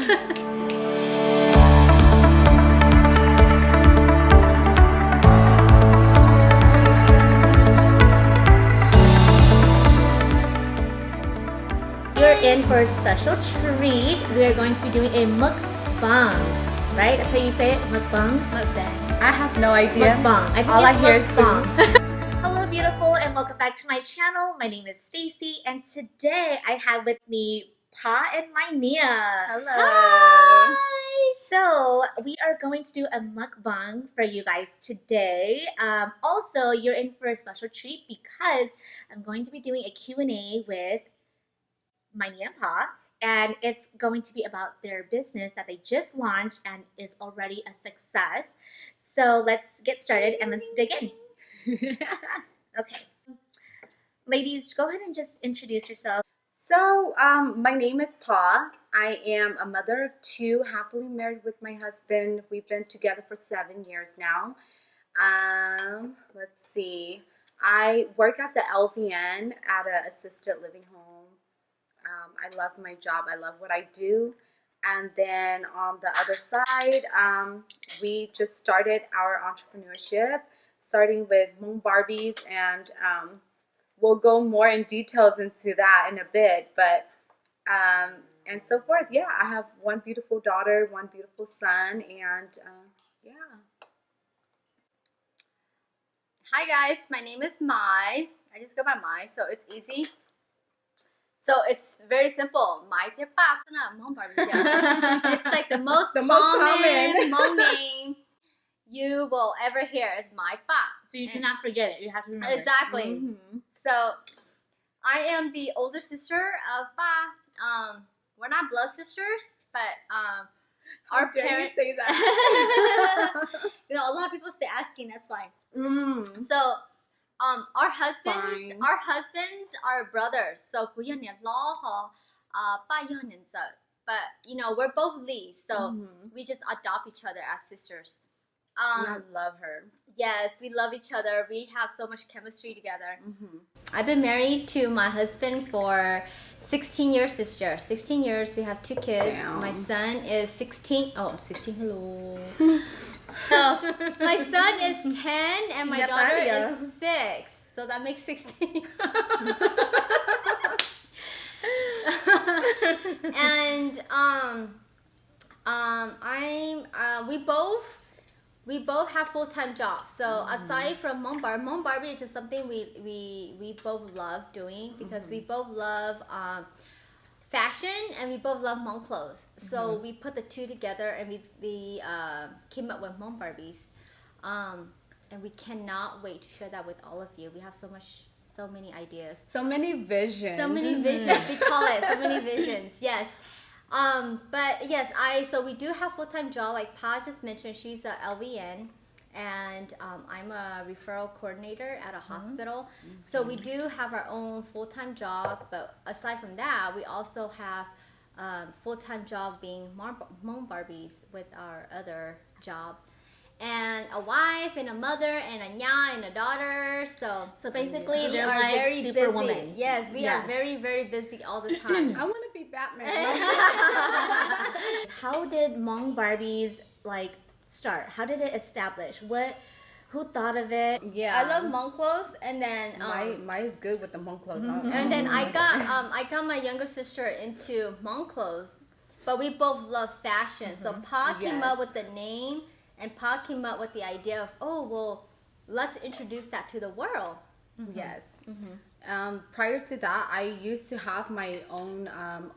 You're in for a special treat. We are going to be doing a mukbang, right? That's how you say it, mukbang? Mukbang. I have no idea. Mukbang. I think All it's I hear is mukbang. Hello, beautiful, and welcome back to my channel. My name is Stacy, and today I have with me Pa and Mainhia. Hello. Hi. So we are going to do a mukbang for you guys today. Also, you're in for a special treat because I'm going to be doing a Q&A with Mainhia and Pa, and it's going to be about their business that they just launched and is already a success. So let's get started and let's dig in. Okay. Ladies, go ahead and just introduce yourself. So, my name is Pa. I am a mother of two, happily married with my husband. We've been together for 7 years now. Let's see. I work as an LVN at an assisted living home. I love my job. I love what I do. And then on the other side, we just started our entrepreneurship, starting with Hmong Barbies, and we'll go more in details into that in a bit. But and so forth. Yeah, I have one beautiful daughter, one beautiful son, and yeah. Hi guys, my name is Mai. I just go by Mai, so it's easy. So it's very simple. Mainhia and Pa Hmong Barbies. It's like the most common Hmong name you will ever hear is Mai Pa. So you cannot forget it. You have to remember. Exactly. Mm-hmm. So I am the older sister of Pa. We're not blood sisters, but our parents say that. You know, a lot of people stay asking. That's why. So, our husbands are brothers. So, but you know, we're both Lee, so we just adopt each other as sisters. I love her. Yes, we love each other. We have so much chemistry together. I've been married to my husband for 16 years this year. 16 years. We have 2 kids. Damn. My son is 16. Oh, 16. Hello. So, my son is 10 and my daughter is 6. So that makes 16. And we both have full-time jobs. So aside from Hmong Barbie is just something we both love doing because we both love fashion and we both love Hmong clothes. So we put the two together and we came up with Hmong Barbies. And we cannot wait to share that with all of you. We have so many ideas. So many visions. So many visions, we call it. So many visions, yes. But yes, so we do have full-time job. Like Pa just mentioned, she's a LVN, and I'm a referral coordinator at a hospital. So we do have our own full-time job. But aside from that, we also have full-time job being Hmong Barbies with our other job. And a wife and a mother and a nya and a daughter. So basically we are like very super busy. woman. Yes, we are very, very busy all the time. I want to be Batman. How did Hmong Barbies like start? How did it establish? Who thought of it? Yeah, I love Hmong clothes, and then Mai is good with the Hmong clothes. and then I got my younger sister into Hmong clothes, but we both love fashion. So Pa came up with the name. And Pa came up with the idea of, oh, well, let's introduce that to the world. Yes. Prior to that, I used to have my own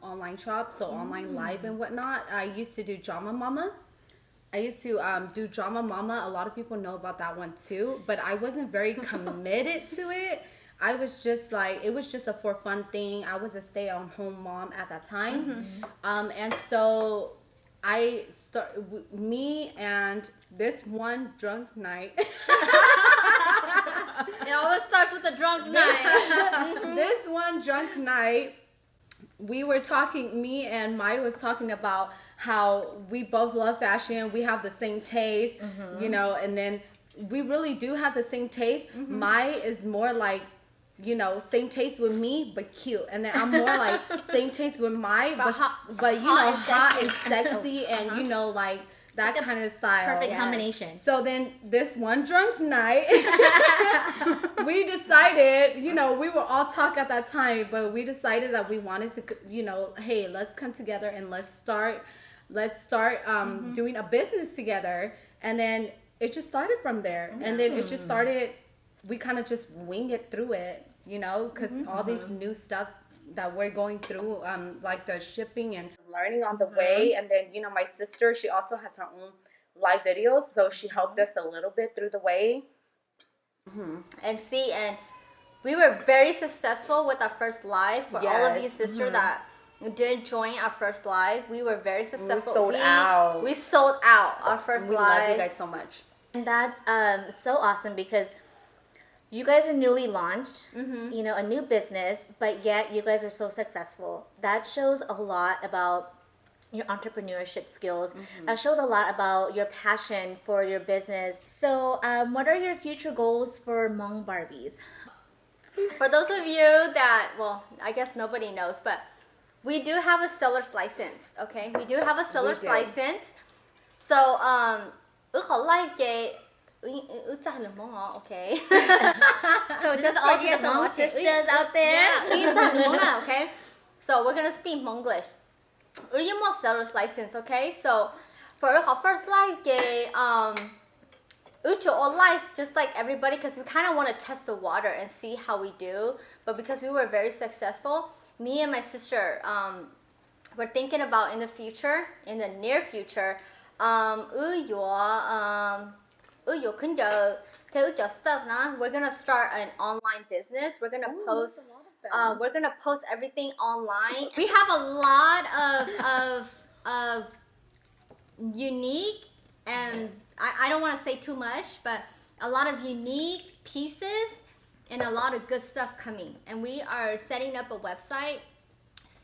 online shop, so online live and whatnot. I used to do Drama Mama. I used to do Drama Mama. A lot of people know about that one too, but I wasn't very committed to it. I was just like, it was just a for fun thing. I was a stay-at-home mom at that time. And so me and this one drunk night. It always starts with a drunk night. This one drunk night, we were talking, me and Mai was talking about how we both love fashion. We have the same taste, you know, and then we really do have the same taste. Mai is more like you know, same taste with me, but cute. And then I'm more like same taste with my, but you know, hot and sexy, and you know, like that Like a kind of style. Perfect combination. So then this one drunk night, we decided, you know, we were all talk at that time, but we decided that we wanted to, you know, hey, let's come together and let's start doing a business together. And then it just started from there. And then it just started, we kind of just wing it through it, you know, because all these new stuff that we're going through, like the shipping and learning on the way. And then, you know, my sister, she also has her own live videos, so she helped us a little bit through the way. And we were very successful with our first live. For all of you sisters that did join our first live, we were very successful. We sold out our first live. We love you guys so much. And that's so awesome because you guys are newly launched, you know, a new business, but yet you guys are so successful. That shows a lot about your entrepreneurship skills. That shows a lot about your passion for your business. So what are your future goals for Hmong Barbies? For those of you that, well, I guess nobody knows, but we do have a seller's license, okay? We do have a seller's license. So, okay. So Just all to the Hmong sisters out there. Yeah, okay. So we're gonna speak Hmonglish. We have seller's license, okay? So for our first live, all life just like everybody, because we kind of want to test the water and see how we do. But because we were very successful, me and my sister, we're thinking about in the future, in the near future, we're gonna start an online business. We're gonna post. We're gonna post everything online. We have a lot of unique, and I don't want to say too much, but a lot of unique pieces and a lot of good stuff coming. And we are setting up a website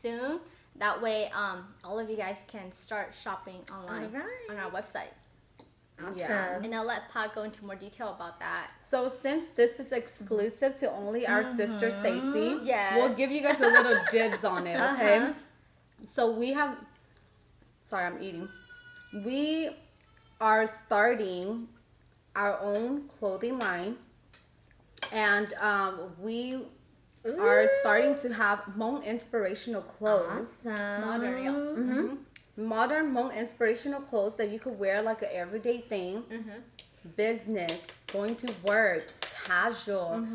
soon. That way, all of you guys can start shopping online on our website. Awesome. Yeah. And I'll let Pod go into more detail about that. So since this is exclusive to only our sister Stacy, Yes. we'll give you guys a little dibs on it, okay? So we have, sorry, I'm eating. We are starting our own clothing line, and we are starting to have Hmong inspirational clothes. Awesome. Modern Hmong inspirational clothes that you could wear like an everyday thing. Business, going to work, casual,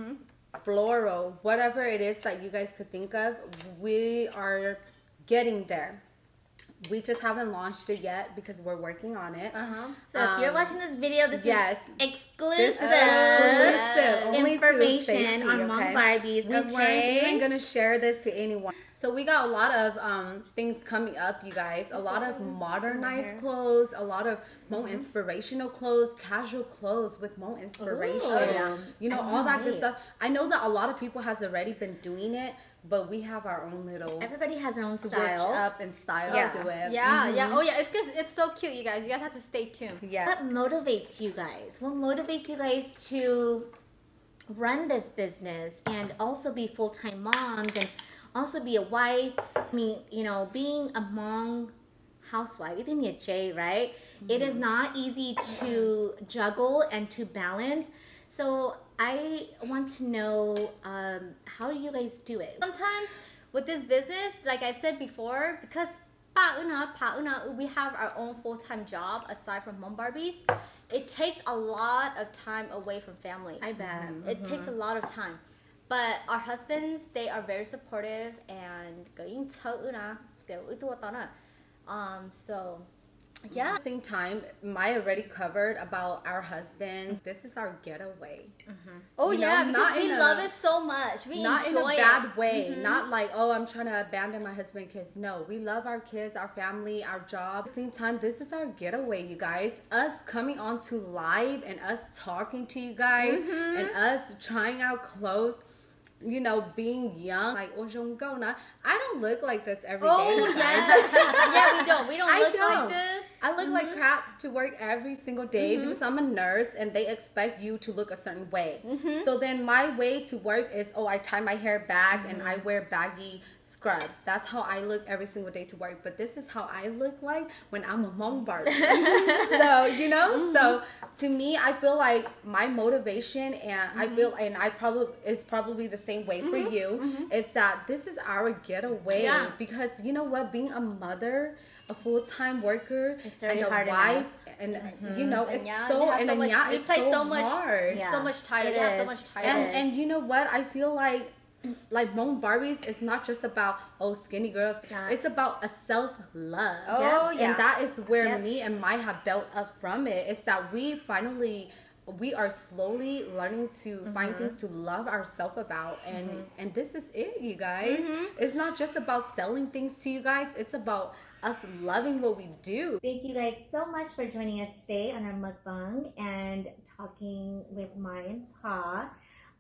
floral, whatever it is that you guys could think of, we are getting there. We just haven't launched it yet because we're working on it. So if you're watching this video, this is exclusive, only information Stacey, on Hmong Barbies. We weren't even gonna share this to anyone. So we got a lot of things coming up, you guys. A lot of modernized clothes, a lot of Hmong inspirational clothes, casual clothes with Hmong inspiration. You know, all that good stuff. I know that a lot of people has already been doing it, but we have our own little Everybody has their own switch style. up and style to it. Yeah. Oh yeah, it's so cute, you guys. You guys have to stay tuned. Yeah. What motivates you guys? What motivates you guys to run this business and also be full-time moms and also be a wife? I mean, you know, being a Hmong housewife, you think me a J, right? It is not easy to juggle and to balance. So I want to know, how do you guys do it? Sometimes with this business, like I said before, because we have our own full-time job aside from Hmong Barbies, it takes a lot of time away from family. I bet. It takes a lot of time. But our husbands, they are very supportive and so yeah. At the same time, Maya already covered about our husbands. This is our getaway. Oh You know, yeah, because not we in love a- it so much. We Not in a enjoy bad it. way. Not like, oh, I'm trying to abandon my husband and kids. No, we love our kids, our family, our job. At the same time, this is our getaway, you guys. Us coming on to live and us talking to you guys and us trying out clothes. You know, being young, like I don't look like this every day. Oh you guys. yes, yeah, we don't. We don't I look don't. like this. I look like crap to work every single day because I'm a nurse and they expect you to look a certain way. So then my way to work is, I tie my hair back and I wear baggy scrubs. That's how I look every single day to work. But this is how I look like when I'm a Hmong Barbie. So, you know, so to me, I feel like my motivation and it's probably the same way for you, is that this is our getaway. Yeah. Because you know what, being a mother, a full-time worker, It's already and a hard wife, and you know, it's so hard. Yeah. So much title. It Yeah, so is. much title. And you know what? I feel like Hmong Barbies is not just about skinny girls. It's about a self-love. Oh, yeah. And that is where me and Mai have built up from it. It's that we are slowly learning to find things to love ourselves about, and this is it, you guys. It's not just about selling things to you guys. It's about us loving what we do. Thank you guys so much for joining us today on our mukbang and talking with Mai and Pa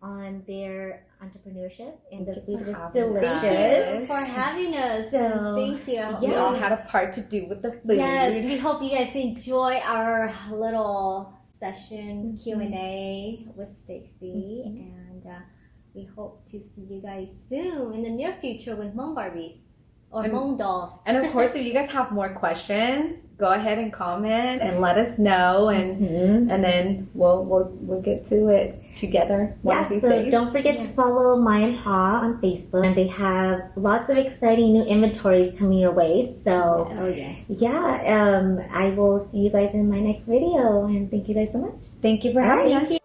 on their entrepreneurship, and the food was delicious. Thank you for having us. So, thank you. We all had a part to do with the food. Yes, we hope you guys enjoy our little session Q&A with Stacy, and we hope to see you guys soon in the near future with Hmong Barbies or Hmong dolls. And of course, if you guys have more questions, go ahead and comment and let us know, and then we'll get to it together one of these so days. don't forget to follow Mai and Pa on Facebook, and they have lots of exciting new inventories coming your way. So I will see you guys in my next video, and thank you guys so much. Thank you for All right, having us.